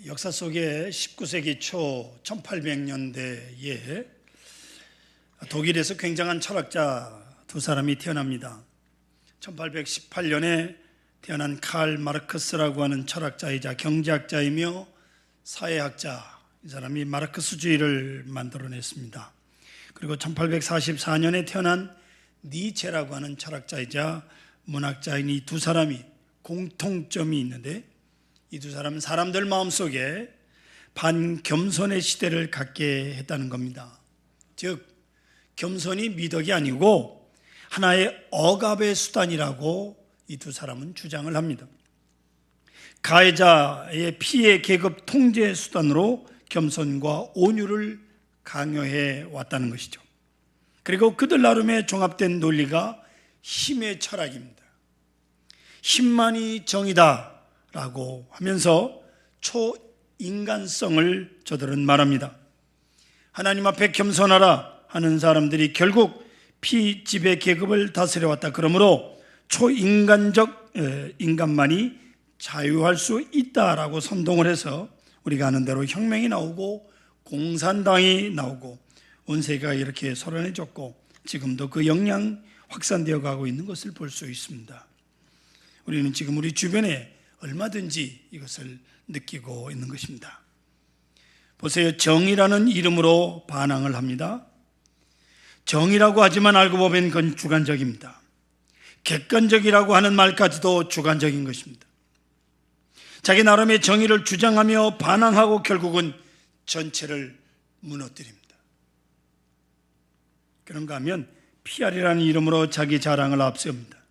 역사 속에 19세기 초 1800년대에 독일에서 굉장한 철학자 두 사람이 태어납니다. 1818년에 태어난 칼 마르크스라고 하는 철학자이자 경제학자이며 사회학자, 이 사람이 마르크스주의를 만들어냈습니다. 그리고 1844년에 태어난 니체라고 하는 철학자이자 문학자인 이 두 사람이 공통점이 있는데, 이 두 사람은 사람들 마음속에 반겸손의 시대를 갖게 했다는 겁니다. 즉 겸손이 미덕이 아니고 하나의 억압의 수단이라고 이 두 사람은 주장을 합니다. 가해자의 피해 계급 통제 수단으로 겸손과 온유를 강요해 왔다는 것이죠. 그리고 그들 나름의 종합된 논리가 힘의 철학입니다. 힘만이 정이다 라고 하면서 초인간성을 저들은 말합니다. 하나님 앞에 겸손하라 하는 사람들이 결국 피지배 계급을 다스려왔다. 그러므로 초인간적 인간만이 자유할 수 있다라고 선동을 해서 우리가 아는 대로 혁명이 나오고 공산당이 나오고 온 세계가 이렇게 소란해졌고 지금도 그 역량 확산되어 가고 있는 것을 볼 수 있습니다. 우리는 지금 우리 주변에 얼마든지 이것을 느끼고 있는 것입니다. 보세요. 정의라는 이름으로 반항을 합니다. 정의라고 하지만 알고 보면 그건 주관적입니다. 객관적이라고 하는 말까지도 주관적인 것입니다. 자기 나름의 정의를 주장하며 반항하고 결국은 전체를 무너뜨립니다. 그런가 하면 PR이라는 이름으로 자기 자랑을 앞세웁니다.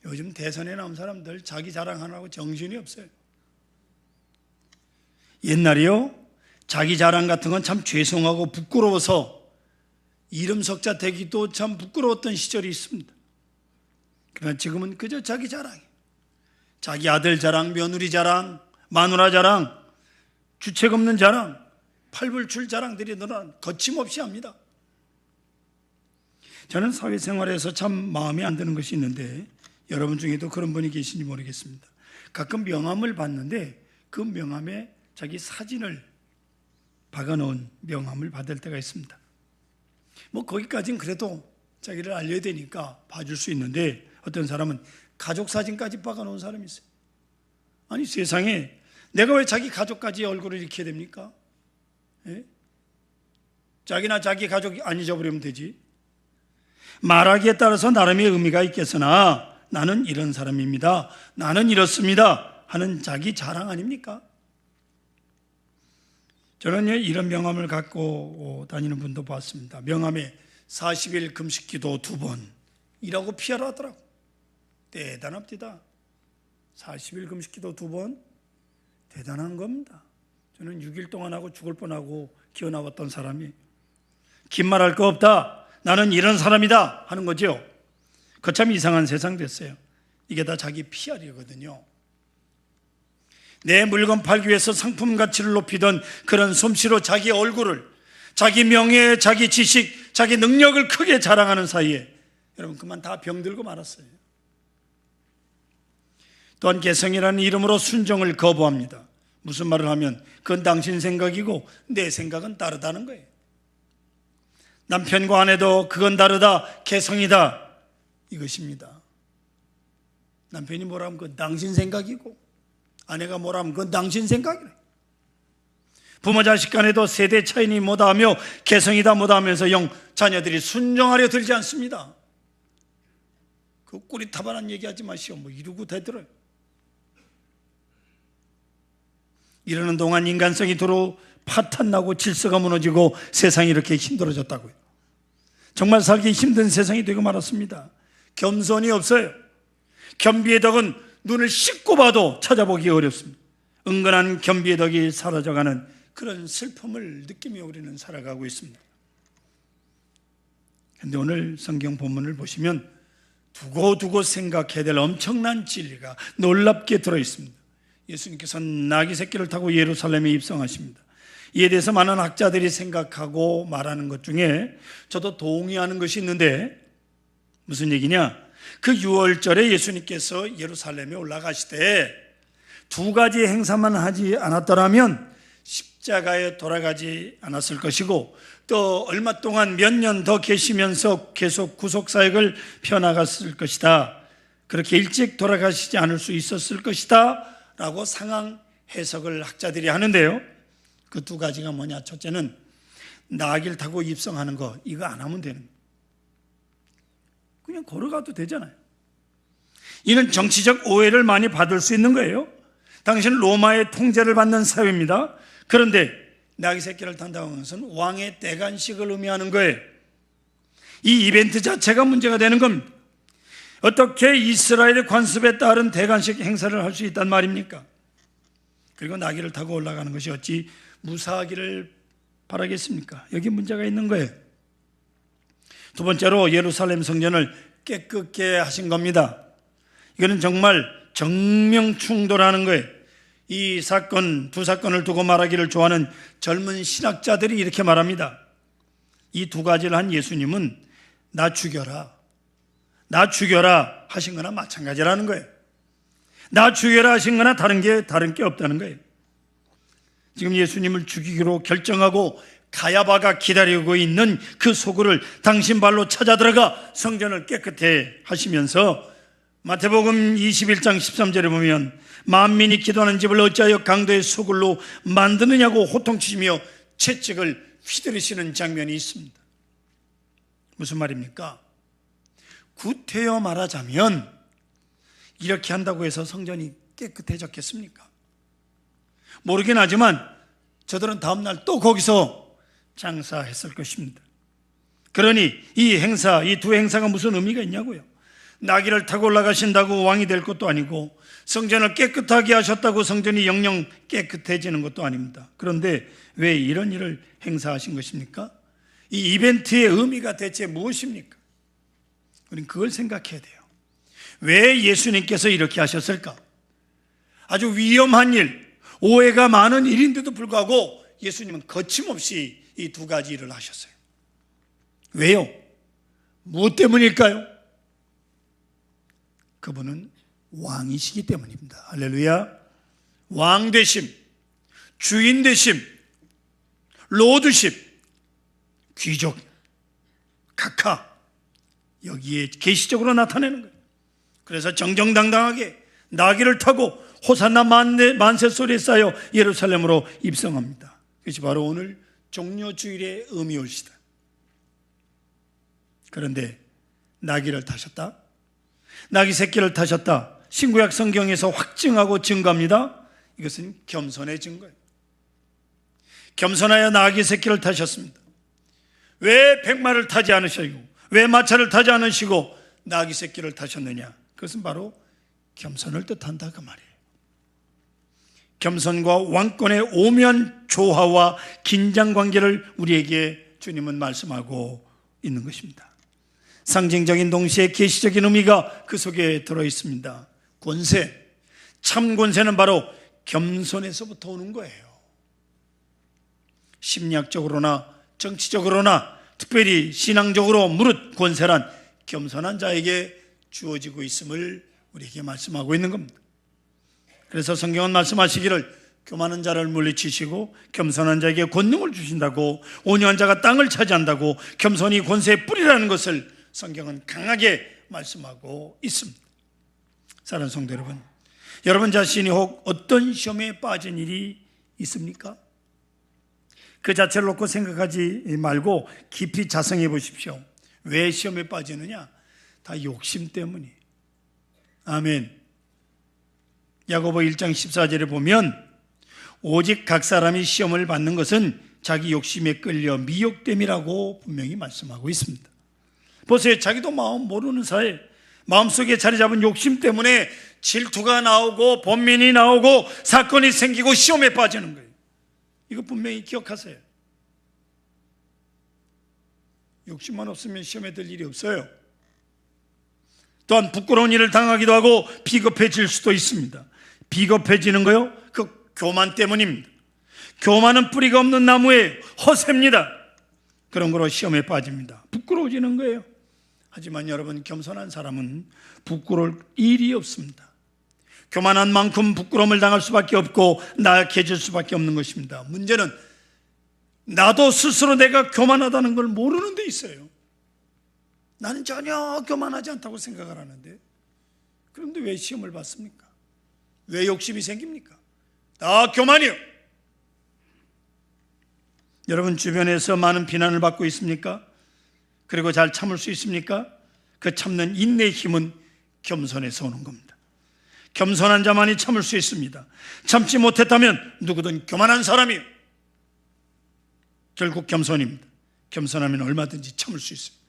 요즘 대선에 나온 사람들 자기 자랑하라고 정신이 없어요. 옛날에요, 자기 자랑 같은 건 참 죄송하고 부끄러워서 이름 석자 되기도 참 부끄러웠던 시절이 있습니다. 그러나 지금은 그저 자기 자랑이에요. 자기 아들 자랑, 며느리 자랑, 마누라 자랑, 주책 없는 자랑, 팔불출 자랑들이 늘어나 거침없이 합니다. 저는 사회생활에서 참 마음에 안 드는 것이 있는데 여러분 중에도 그런 분이 계신지 모르겠습니다. 가끔 명함을 받는데 그 명함에 자기 사진을 박아놓은 명함을 받을 때가 있습니다. 뭐 거기까지는 그래도 자기를 알려야 되니까 봐줄 수 있는데 어떤 사람은 가족 사진까지 박아놓은 사람이 있어요. 아니 세상에 내가 왜 자기 가족까지 얼굴을 잃게 됩니까? 예? 자기나 자기 가족이 안 잊어버리면 되지. 말하기에 따라서 나름의 의미가 있겠으나 나는 이런 사람입니다, 나는 이렇습니다 하는 자기 자랑 아닙니까? 저는 이런 명함을 갖고 다니는 분도 봤습니다. 명함에 40일 금식기도 2번이라고 피하라 하더라고. 대단합니다. 40일 금식기도 2번 대단한 겁니다. 저는 6일 동안 하고 죽을 뻔하고 기어나왔던 사람이 긴 말할 거 없다, 나는 이런 사람이다 하는 거죠. 거참 이상한 세상 됐어요. 이게 다 자기 PR이거든요. 내 물건 팔기 위해서 상품 가치를 높이던 그런 솜씨로 자기 얼굴을, 자기 명예, 자기 지식, 자기 능력을 크게 자랑하는 사이에 여러분 그만 다 병들고 말았어요. 또한 개성이라는 이름으로 순종을 거부합니다. 무슨 말을 하면 그건 당신 생각이고 내 생각은 다르다는 거예요. 남편과 아내도 그건 다르다, 개성이다 이것입니다. 남편이 뭐라 하면 그건 당신 생각이고 아내가 뭐라 하면 그건 당신 생각이래. 부모 자식 간에도 세대 차이니 뭐다 하며 개성이다 뭐다 하면서 자녀들이 순종하려 들지 않습니다. 그 꼬리타반한 얘기하지 마시오. 뭐 이러고 대들어요. 이러는 동안 인간성이 도로 파탄나고 질서가 무너지고 세상이 이렇게 힘들어졌다고요. 정말 살기 힘든 세상이 되고 말았습니다. 겸손이 없어요. 겸비의 덕은 눈을 씻고 봐도 찾아보기 어렵습니다. 은근한 겸비의 덕이 사라져가는 그런 슬픔을 느끼며 우리는 살아가고 있습니다. 그런데 오늘 성경 본문을 보시면 두고두고 생각해야 될 엄청난 진리가 놀랍게 들어있습니다. 예수님께서 나귀 새끼를 타고 예루살렘에 입성하십니다. 이에 대해서 많은 학자들이 생각하고 말하는 것 중에 저도 동의하는 것이 있는데 무슨 얘기냐? 그 6월절에 예수님께서 예루살렘에 올라가시되 두 가지 행사만 하지 않았더라면 십자가에 돌아가지 않았을 것이고, 또 얼마 동안 몇 년 더 계시면서 계속 구속사역을 펴나갔을 것이다. 그렇게 일찍 돌아가시지 않을 수 있었을 것이다 라고 상황 해석을 학자들이 하는데요, 그 두 가지가 뭐냐? 첫째는 나귀를 타고 입성하는 거, 이거 안 하면 되는 거예요. 그냥 걸어가도 되잖아요. 이는 정치적 오해를 많이 받을 수 있는 거예요. 당신은 로마의 통제를 받는 사회입니다. 그런데 나귀 새끼를 탄다는 것은 왕의 대관식을 의미하는 거예요. 이 이벤트 자체가 문제가 되는 겁니다. 어떻게 이스라엘의 관습에 따른 대관식 행사를 할 수 있단 말입니까? 그리고 나귀를 타고 올라가는 것이 어찌 무사하기를 바라겠습니까? 여기 문제가 있는 거예요. 두 번째로 예루살렘 성전을 깨끗게 하신 겁니다. 이거는 정말 정명 충돌하는 거예요. 이 사건, 두 사건을 두고 말하기를 좋아하는 젊은 신학자들이 이렇게 말합니다. 이 두 가지를 한 예수님은 나 죽여라 하신 거나 마찬가지라는 거예요. 나 죽여라 하신 거나 다른 게 없다는 거예요. 지금 예수님을 죽이기로 결정하고 가야바가 기다리고 있는 그 소굴을 당신 발로 찾아 들어가 성전을 깨끗해 하시면서 마태복음 21장 13절에 보면 만민이 기도하는 집을 어찌하여 강도의 소굴로 만드느냐고 호통치시며 채찍을 휘두르시는 장면이 있습니다. 무슨 말입니까? 구태여 말하자면 이렇게 한다고 해서 성전이 깨끗해졌겠습니까? 모르긴 하지만 저들은 다음날 또 거기서 장사했을 것입니다. 그러니 이 행사, 이 두 행사가 무슨 의미가 있냐고요. 나귀를 타고 올라가신다고 왕이 될 것도 아니고, 성전을 깨끗하게 하셨다고 성전이 영영 깨끗해지는 것도 아닙니다. 그런데 왜 이런 일을 행사하신 것입니까? 이 이벤트의 의미가 대체 무엇입니까? 우리는 그걸 생각해야 돼요. 왜 예수님께서 이렇게 하셨을까? 아주 위험한 일, 오해가 많은 일인데도 불구하고 예수님은 거침없이 이 두 가지 일을 하셨어요. 왜요? 무엇 때문일까요? 그분은 왕이시기 때문입니다. 할렐루야. 왕 되심, 주인 되심, 로드십, 귀족, 각하, 여기에 계시적으로 나타내는 거예요. 그래서 정정당당하게 나귀를 타고 호산나 만세 소리에 쌓여 예루살렘으로 입성합니다. 그것이 바로 오늘 종려주일의 의미올시다. 그런데 나귀를 타셨다, 나귀 새끼를 타셨다, 신구약 성경에서 확증하고 증거합니다. 이것은 겸손의 증거예요. 겸손하여 나귀 새끼를 타셨습니다. 왜 백마를 타지 않으시고, 왜 마차를 타지 않으시고 나귀 새끼를 타셨느냐? 그것은 바로 겸손을 뜻한다 그 말이에요. 겸손과 왕권의 오묘한 조화와 긴장 관계를 우리에게 주님은 말씀하고 있는 것입니다. 상징적인 동시에 계시적인 의미가 그 속에 들어 있습니다. 권세, 참 권세는 바로 겸손에서부터 오는 거예요. 심리학적으로나 정치적으로나 특별히 신앙적으로 무릇 권세란 겸손한 자에게 주어지고 있음을 우리에게 말씀하고 있는 겁니다. 그래서 성경은 말씀하시기를 교만한 자를 물리치시고 겸손한 자에게 권능을 주신다고, 온유한 자가 땅을 차지한다고, 겸손이 권세의 뿌리라는 것을 성경은 강하게 말씀하고 있습니다. 사랑하는 성도 여러분, 여러분 자신이 혹 어떤 시험에 빠진 일이 있습니까? 그 자체를 놓고 생각하지 말고 깊이 자성해 보십시오. 왜 시험에 빠지느냐? 다 욕심 때문이에요. 아멘. 야고보 1장 14절에 보면 오직 각 사람이 시험을 받는 것은 자기 욕심에 끌려 미혹됨이라고 분명히 말씀하고 있습니다. 보세요. 자기도 마음 모르는 사이 마음속에 자리 잡은 욕심 때문에 질투가 나오고 번민이 나오고 사건이 생기고 시험에 빠지는 거예요. 이거 분명히 기억하세요. 욕심만 없으면 시험에 들 일이 없어요. 또한 부끄러운 일을 당하기도 하고 비겁해질 수도 있습니다. 비겁해지는 거요? 그 교만 때문입니다. 교만은 뿌리가 없는 나무에 허세입니다. 그런 거로 시험에 빠집니다. 부끄러워지는 거예요. 하지만 여러분, 겸손한 사람은 부끄러울 일이 없습니다. 교만한 만큼 부끄러움을 당할 수밖에 없고 나약해질 수밖에 없는 것입니다. 문제는 나도 스스로 내가 교만하다는 걸 모르는 데 있어요. 나는 전혀 교만하지 않다고 생각을 하는데, 그런데 왜 시험을 받습니까? 왜 욕심이 생깁니까? 다 교만이요. 여러분 주변에서 많은 비난을 받고 있습니까? 그리고 잘 참을 수 있습니까? 그 참는 인내의 힘은 겸손에서 오는 겁니다. 겸손한 자만이 참을 수 있습니다. 참지 못했다면 누구든 교만한 사람이요. 결국 겸손입니다. 겸손하면 얼마든지 참을 수 있습니다.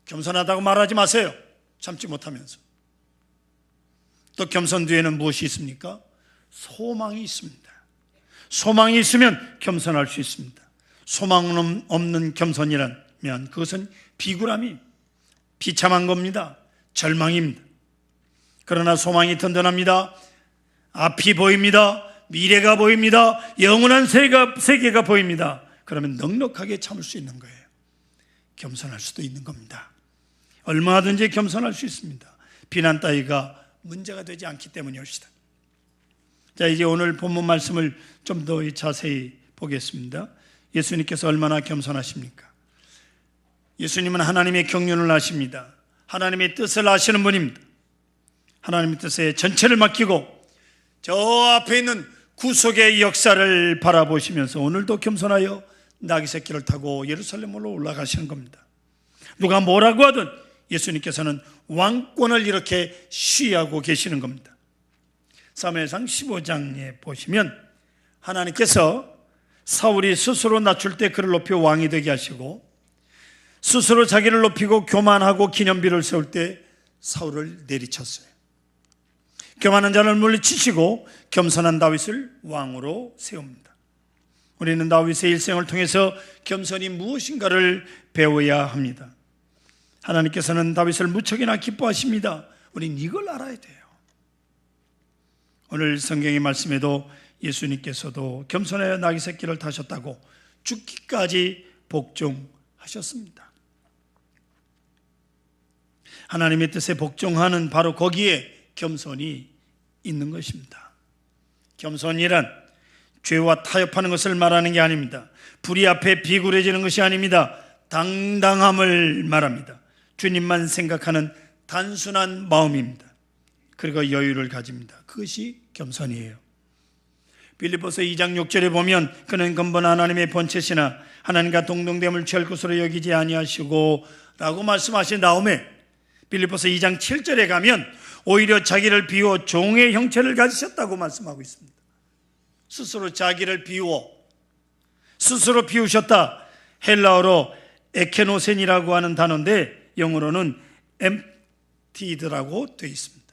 겸손하다고 말하지 마세요. 참지 못하면서. 또 겸손 뒤에는 무엇이 있습니까? 소망이 있습니다. 소망이 있으면 겸손할 수 있습니다. 소망 없는 겸손이라면 그것은 비굴함이, 비참한 겁니다. 절망입니다. 그러나 소망이 든든합니다. 앞이 보입니다. 미래가 보입니다. 영원한 세계가 보입니다. 그러면 넉넉하게 참을 수 있는 거예요. 겸손할 수도 있는 겁니다. 얼마든지 겸손할 수 있습니다. 비난 따위가 문제가 되지 않기 때문이옵시다. 자, 이제 오늘 본문 말씀을 좀 더 자세히 보겠습니다. 예수님께서 얼마나 겸손하십니까? 예수님은 하나님의 경륜을 아십니다. 하나님의 뜻을 아시는 분입니다. 하나님의 뜻에 전체를 맡기고 저 앞에 있는 구속의 역사를 바라보시면서 오늘도 겸손하여 나귀 새끼를 타고 예루살렘으로 올라가시는 겁니다. 누가 뭐라고 하든 예수님께서는 왕권을 이렇게 시하고 계시는 겁니다. 사무엘상 15장에 보시면 하나님께서 사울이 스스로 낮출 때 그를 높여 왕이 되게 하시고 스스로 자기를 높이고 교만하고 기념비를 세울 때 사울을 내리쳤어요. 교만한 자를 물리치시고 겸손한 다윗을 왕으로 세웁니다. 우리는 다윗의 일생을 통해서 겸손이 무엇인가를 배워야 합니다. 하나님께서는 다윗을 무척이나 기뻐하십니다. 우린 이걸 알아야 돼요. 오늘 성경의 말씀에도 예수님께서도 겸손하여 나귀 새끼를 타셨다고 죽기까지 복종하셨습니다. 하나님의 뜻에 복종하는 바로 거기에 겸손이 있는 것입니다. 겸손이란 죄와 타협하는 것을 말하는 게 아닙니다. 불의 앞에 비굴해지는 것이 아닙니다. 당당함을 말합니다. 주님만 생각하는 단순한 마음입니다. 그리고 여유를 가집니다. 그것이 겸손이에요. 빌립보서 2장 6절에 보면 그는 근본 하나님의 본체시나 하나님과 동등됨을 취할 것으로 여기지 아니하시고 라고 말씀하신 다음에 빌립보서 2장 7절에 가면 오히려 자기를 비워 종의 형체를 가지셨다고 말씀하고 있습니다. 스스로 자기를 비워 스스로 비우셨다. 헬라어로 에케노센이라고 하는 단어인데 영어로는 emptied라고 되어 있습니다.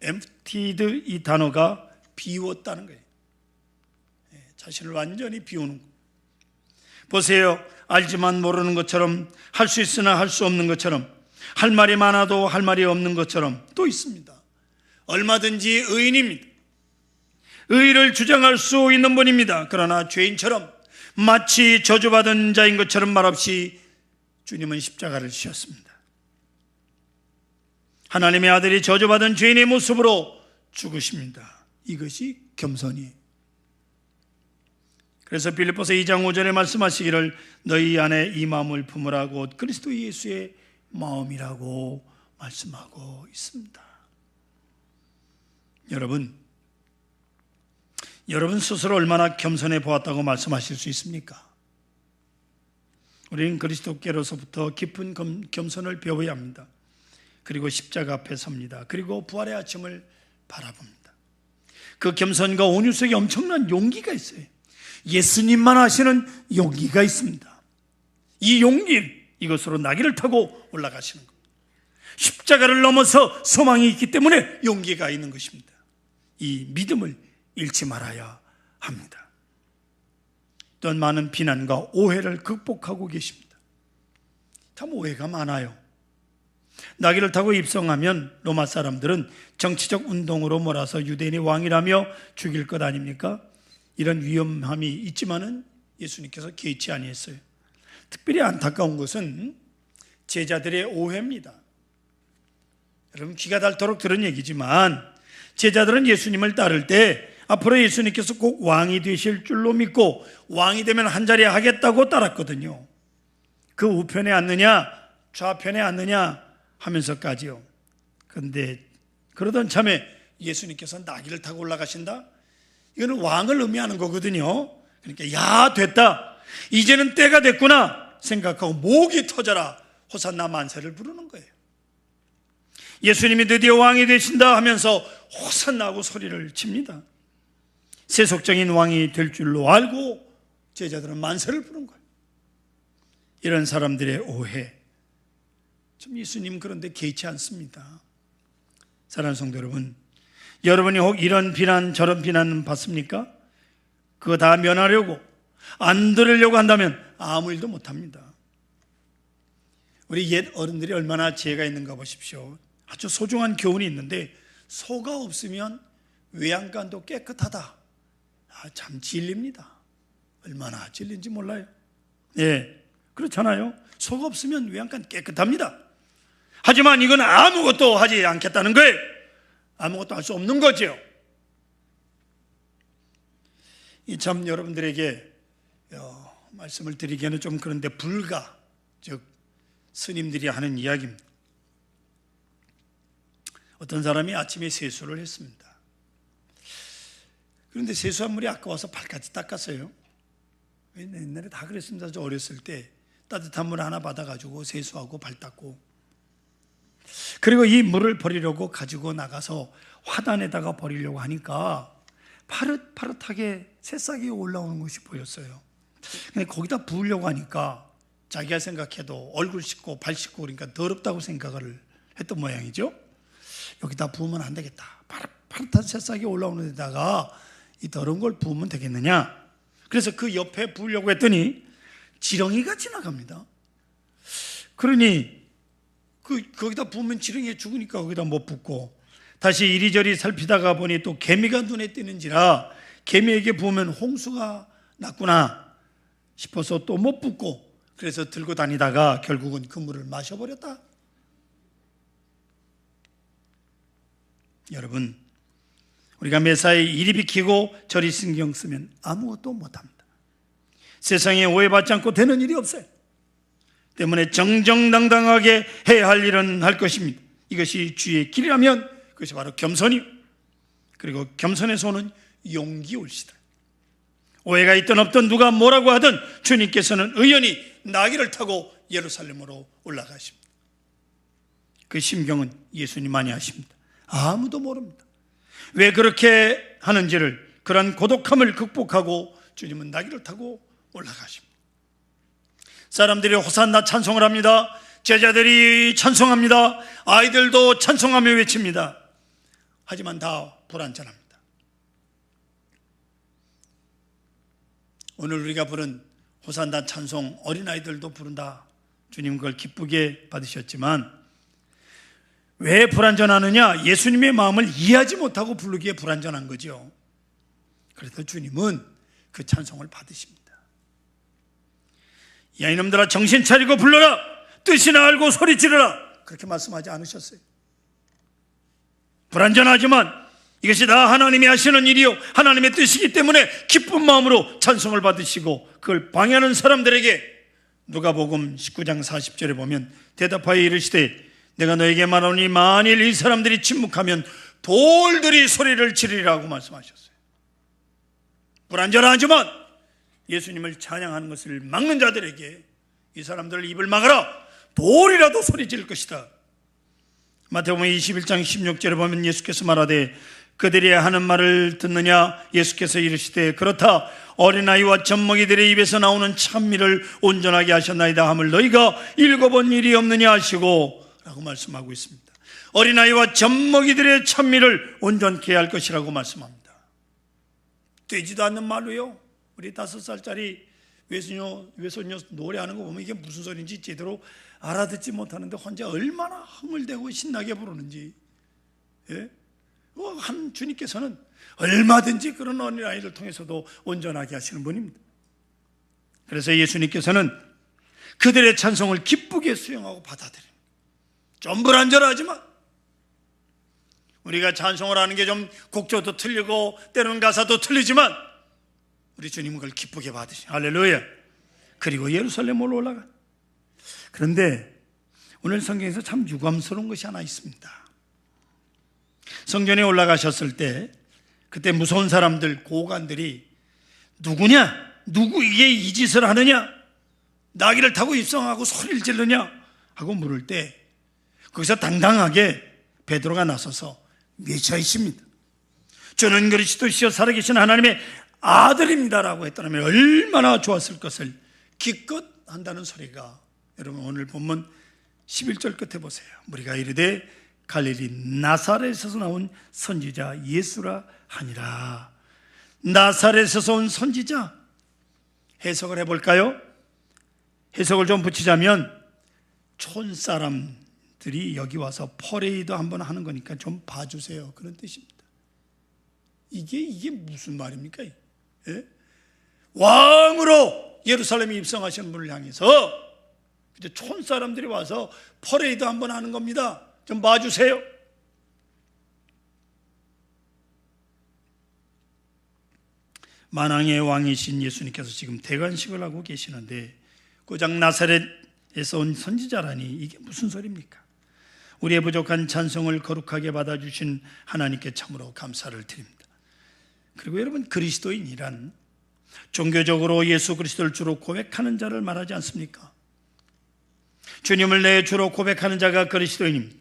emptied 이 단어가 비웠다는 거예요. 자신을 완전히 비우는 거예요. 보세요. 알지만 모르는 것처럼, 할 수 있으나 할 수 없는 것처럼, 할 말이 많아도 할 말이 없는 것처럼 또 있습니다. 얼마든지 의인입니다. 의의를 주장할 수 있는 분입니다. 그러나 죄인처럼 마치 저주받은 자인 것처럼 말없이 주님은 십자가를 지셨습니다. 하나님의 아들이 저주받은 죄인의 모습으로 죽으십니다. 이것이 겸손이에요. 그래서 빌립보서 2장 5절에 말씀하시기를 너희 안에 이 마음을 품으라 곧 그리스도 예수의 마음이라고 말씀하고 있습니다. 여러분 스스로 얼마나 겸손해 보았다고 말씀하실 수 있습니까? 우리는 그리스도께로서부터 깊은 겸손을 배워야 합니다. 그리고 십자가 앞에 섭니다. 그리고 부활의 아침을 바라봅니다. 그 겸손과 온유 속에 엄청난 용기가 있어요. 예수님만 하시는 용기가 있습니다. 이 용기, 이것으로 나귀를 타고 올라가시는 겁니다. 십자가를 넘어서 소망이 있기 때문에 용기가 있는 것입니다. 이 믿음을 잃지 말아야 합니다. 또한 많은 비난과 오해를 극복하고 계십니다. 참 오해가 많아요. 나귀를 타고 입성하면 로마 사람들은 정치적 운동으로 몰아서 유대인의 왕이라며 죽일 것 아닙니까? 이런 위험함이 있지만은 예수님께서 개의치 아니했어요. 특별히 안타까운 것은 제자들의 오해입니다. 여러분 귀가 닳도록 들은 얘기지만 제자들은 예수님을 따를 때 앞으로 예수님께서 꼭 왕이 되실 줄로 믿고 왕이 되면 한자리에 하겠다고 따랐거든요. 그 우편에 앉느냐 좌편에 앉느냐 하면서까지요. 그런데 그러던 참에 예수님께서 나귀를 타고 올라가신다? 이거는 왕을 의미하는 거거든요. 그러니까 야 됐다, 이제는 때가 됐구나 생각하고 목이 터져라 호산나 만세를 부르는 거예요. 예수님이 드디어 왕이 되신다 하면서 호산나고 소리를 칩니다. 세속적인 왕이 될 줄로 알고 제자들은 만세를 부른 거예요. 이런 사람들의 오해, 참 예수님 그런데 개의치 않습니다. 사랑하는 성도 여러분, 여러분이 혹 이런 비난 저런 비난 받습니까? 그거 다 면하려고 안 들으려고 한다면 아무 일도 못합니다. 우리 옛 어른들이 얼마나 지혜가 있는가 보십시오. 아주 소중한 교훈이 있는데 소가 없으면 외양간도 깨끗하다. 참 진리입니다. 얼마나 진리인지 몰라요. 예, 그렇잖아요. 소가 없으면 외양간 깨끗합니다. 하지만 이건 아무것도 하지 않겠다는 거예요. 아무것도 할 수 없는 거죠. 참 여러분들에게 말씀을 드리기에는 좀 그런데 불가, 즉 스님들이 하는 이야기입니다. 어떤 사람이 아침에 세수를 했습니다. 그런데 세수한 물이 아까워서 발까지 닦았어요. 옛날에 다 그랬습니다. 저 어렸을 때 따뜻한 물 하나 받아가지고 세수하고 발 닦고, 그리고 이 물을 버리려고 가지고 나가서 화단에다가 버리려고 하니까 파릇파릇하게 새싹이 올라오는 것이 보였어요. 근데 거기다 부으려고 하니까 자기가 생각해도 얼굴 씻고 발 씻고 그러니까 더럽다고 생각을 했던 모양이죠. 여기다 부으면 안 되겠다. 파릇파릇한 새싹이 올라오는 데다가 이 더러운 걸 부으면 되겠느냐. 그래서 그 옆에 부으려고 했더니 지렁이가 지나갑니다. 그러니 거기다 부으면 지렁이가 죽으니까 거기다 못 붓고 다시 이리저리 살피다가 보니 또 개미가 눈에 띄는지라 개미에게 부으면 홍수가 났구나 싶어서 또 못 붓고, 그래서 들고 다니다가 결국은 그 물을 마셔버렸다. 여러분, 우리가 매사에 이리 비키고 저리 신경 쓰면 아무것도 못합니다. 세상에 오해받지 않고 되는 일이 없어요. 때문에 정정당당하게 해야 할 일은 할 것입니다. 이것이 주의 길이라면 그것이 바로 겸손이요, 그리고 겸손에서 오는 용기 올시다. 오해가 있든 없든 누가 뭐라고 하든 주님께서는 의연히 나귀를 타고 예루살렘으로 올라가십니다. 그 심경은 예수님만이 아십니다. 아무도 모릅니다. 왜 그렇게 하는지를, 그런 고독함을 극복하고 주님은 나귀를 타고 올라가십니다. 사람들이 호산나 찬송을 합니다. 제자들이 찬송합니다. 아이들도 찬송하며 외칩니다. 하지만 다 불완전합니다. 오늘 우리가 부른 호산나 찬송 어린아이들도 부른다. 주님 그걸 기쁘게 받으셨지만 왜 불완전하느냐? 예수님의 마음을 이해하지 못하고 부르기에 불완전한 거죠. 그래서 주님은 그 찬송을 받으십니다. 야 이놈들아 정신 차리고 불러라, 뜻이나 알고 소리 지르라, 그렇게 말씀하지 않으셨어요. 불완전하지만 이것이 다 하나님이 하시는 일이요 하나님의 뜻이기 때문에 기쁜 마음으로 찬송을 받으시고, 그걸 방해하는 사람들에게 누가복음 19장 40절에 보면 대답하여 이르시되 내가 너에게 말하노니 만일 이 사람들이 침묵하면 돌들이 소리를 지르리라고 말씀하셨어요. 불완전하지만 예수님을 찬양하는 것을 막는 자들에게 이 사람들 입을 막아라, 돌이라도 소리 지를 것이다. 마태복음 21장 16절에 보면 예수께서 말하되 그들이 하는 말을 듣느냐? 예수께서 이르시되 그렇다. 어린아이와 젖먹이들의 입에서 나오는 찬미를 온전하게 하셨나이다 함을 너희가 읽어본 일이 없느냐 하시고 라고 말씀하고 있습니다. 어린아이와 젖먹이들의 찬미를 온전케 할 것이라고 말씀합니다. 되지도 않는 말로요, 우리 5살짜리 외손녀 노래하는 거 보면 이게 무슨 소리인지 제대로 알아듣지 못하는데 혼자 얼마나 흥을대고 신나게 부르는지. 예? 한 주님께서는 얼마든지 그런 어린아이를 통해서도 온전하게 하시는 분입니다. 그래서 예수님께서는 그들의 찬송을 기쁘게 수용하고 받아들입니다. 좀 불완전하지만 우리가 찬송을 하는 게 좀 곡조도 틀리고 때로는 가사도 틀리지만 우리 주님은 그걸 기쁘게 받으시죠. 할렐루야. 그리고 예루살렘으로 올라가. 그런데 오늘 성경에서 참 유감스러운 것이 하나 있습니다. 성전에 올라가셨을 때 그때 무서운 사람들, 고관들이 누구냐? 누구에게 이 짓을 하느냐? 나귀를 타고 입성하고 소리를 지르냐? 하고 물을 때 거기서 당당하게 베드로가 나서서 메시아이십니다, 저는 그리스도시여 살아계신 하나님의 아들입니다라고 했더라면 얼마나 좋았을 것을 기껏 한다는 소리가, 여러분 오늘 본문 11절 끝에 보세요. 우리가 이르되 갈릴리 나사렛에서 나온 선지자 예수라 하니라. 나사렛에서 온 선지자, 해석을 해볼까요? 해석을 좀 붙이자면 촌사람들이 여기 와서 퍼레이드 한번 하는 거니까 좀 봐주세요, 그런 뜻입니다. 이게 무슨 말입니까? 예? 왕으로 예루살렘에 입성하신 분을 향해서 이제 촌사람들이 와서 퍼레이드 한번 하는 겁니다. 좀 봐주세요. 만왕의 왕이신 예수님께서 지금 대관식을 하고 계시는데 고작 나사렛에서 온 선지자라니 이게 무슨 소리입니까? 우리의 부족한 찬송을 거룩하게 받아주신 하나님께 참으로 감사를 드립니다. 그리고 여러분, 그리스도인이란 종교적으로 예수 그리스도를 주로 고백하는 자를 말하지 않습니까? 주님을 내 주로 고백하는 자가 그리스도인입니다.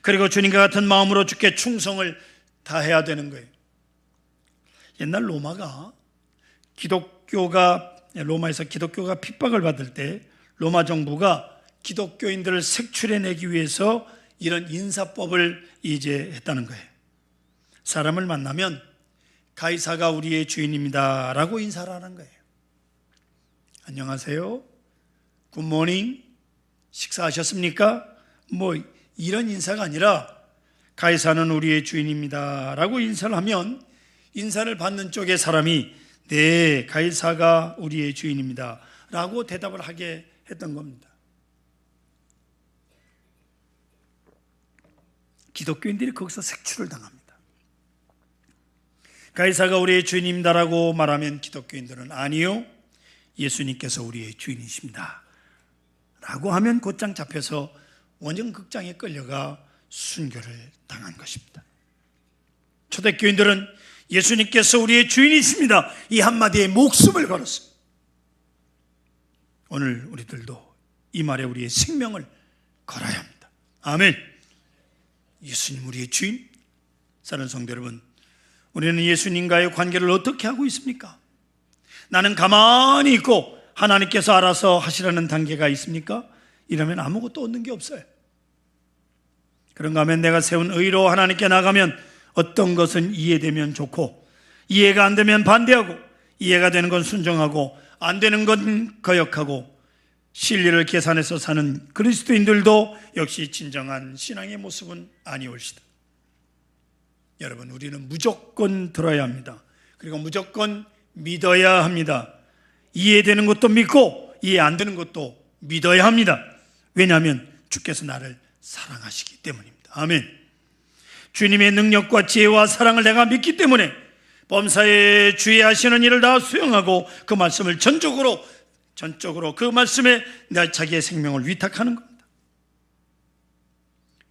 그리고 주님과 같은 마음으로 주께 충성을 다해야 되는 거예요. 옛날 로마에서 기독교가 핍박을 받을 때 로마 정부가 기독교인들을 색출해내기 위해서 이런 인사법을 이제 했다는 거예요. 사람을 만나면 가이사가 우리의 주인입니다 라고 인사를 하는 거예요. 안녕하세요, 굿모닝, 식사하셨습니까? 뭐 이런 인사가 아니라 가이사는 우리의 주인입니다 라고 인사를 하면 인사를 받는 쪽의 사람이 네, 가이사가 우리의 주인입니다 라고 대답을 하게 했던 겁니다. 기독교인들이 거기서 색출을 당합니다. 가이사가 우리의 주인입니다라고 말하면 기독교인들은 아니요, 예수님께서 우리의 주인이십니다 라고 하면 곧장 잡혀서 원정극장에 끌려가 순교를 당한 것입니다. 초대교인들은 예수님께서 우리의 주인이십니다 이 한마디에 목숨을 걸었어요. 오늘 우리들도 이 말에 우리의 생명을 걸어야 합니다. 아멘. 예수님 우리의 주인. 사랑하는 성도 여러분, 우리는 예수님과의 관계를 어떻게 하고 있습니까? 나는 가만히 있고 하나님께서 알아서 하시라는 단계가 있습니까? 이러면 아무것도 얻는 게 없어요. 그런가 하면 내가 세운 의로 하나님께 나가면 어떤 것은 이해되면 좋고, 이해가 안 되면 반대하고, 이해가 되는 건 순종하고 안 되는 건 거역하고, 진리를 계산해서 사는 그리스도인들도 역시 진정한 신앙의 모습은 아니올시다. 여러분, 우리는 무조건 들어야 합니다. 그리고 무조건 믿어야 합니다. 이해되는 것도 믿고 이해 안 되는 것도 믿어야 합니다. 왜냐하면 주께서 나를 사랑하시기 때문입니다. 아멘. 주님의 능력과 지혜와 사랑을 내가 믿기 때문에 범사에 주의하시는 일을 다 수용하고 그 말씀을 전적으로 그 말씀에 내 자기의 생명을 위탁하는 겁니다.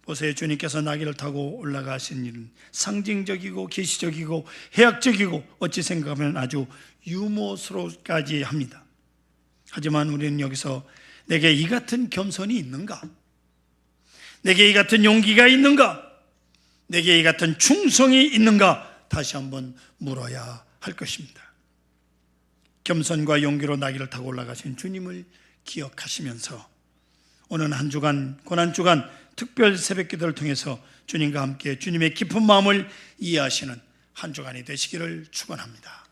보세요, 주님께서 나귀를 타고 올라가신 일은 상징적이고 계시적이고 해학적이고 어찌 생각하면 아주 유머스럽까지 합니다. 하지만 우리는 여기서 내게 이 같은 겸손이 있는가? 내게 이 같은 용기가 있는가? 내게 이 같은 충성이 있는가? 다시 한번 물어야 할 것입니다. 겸손과 용기로 나귀를 타고 올라가신 주님을 기억하시면서 오늘 한 주간, 고난주간 특별 새벽기도를 통해서 주님과 함께 주님의 깊은 마음을 이해하시는 한 주간이 되시기를 축원합니다.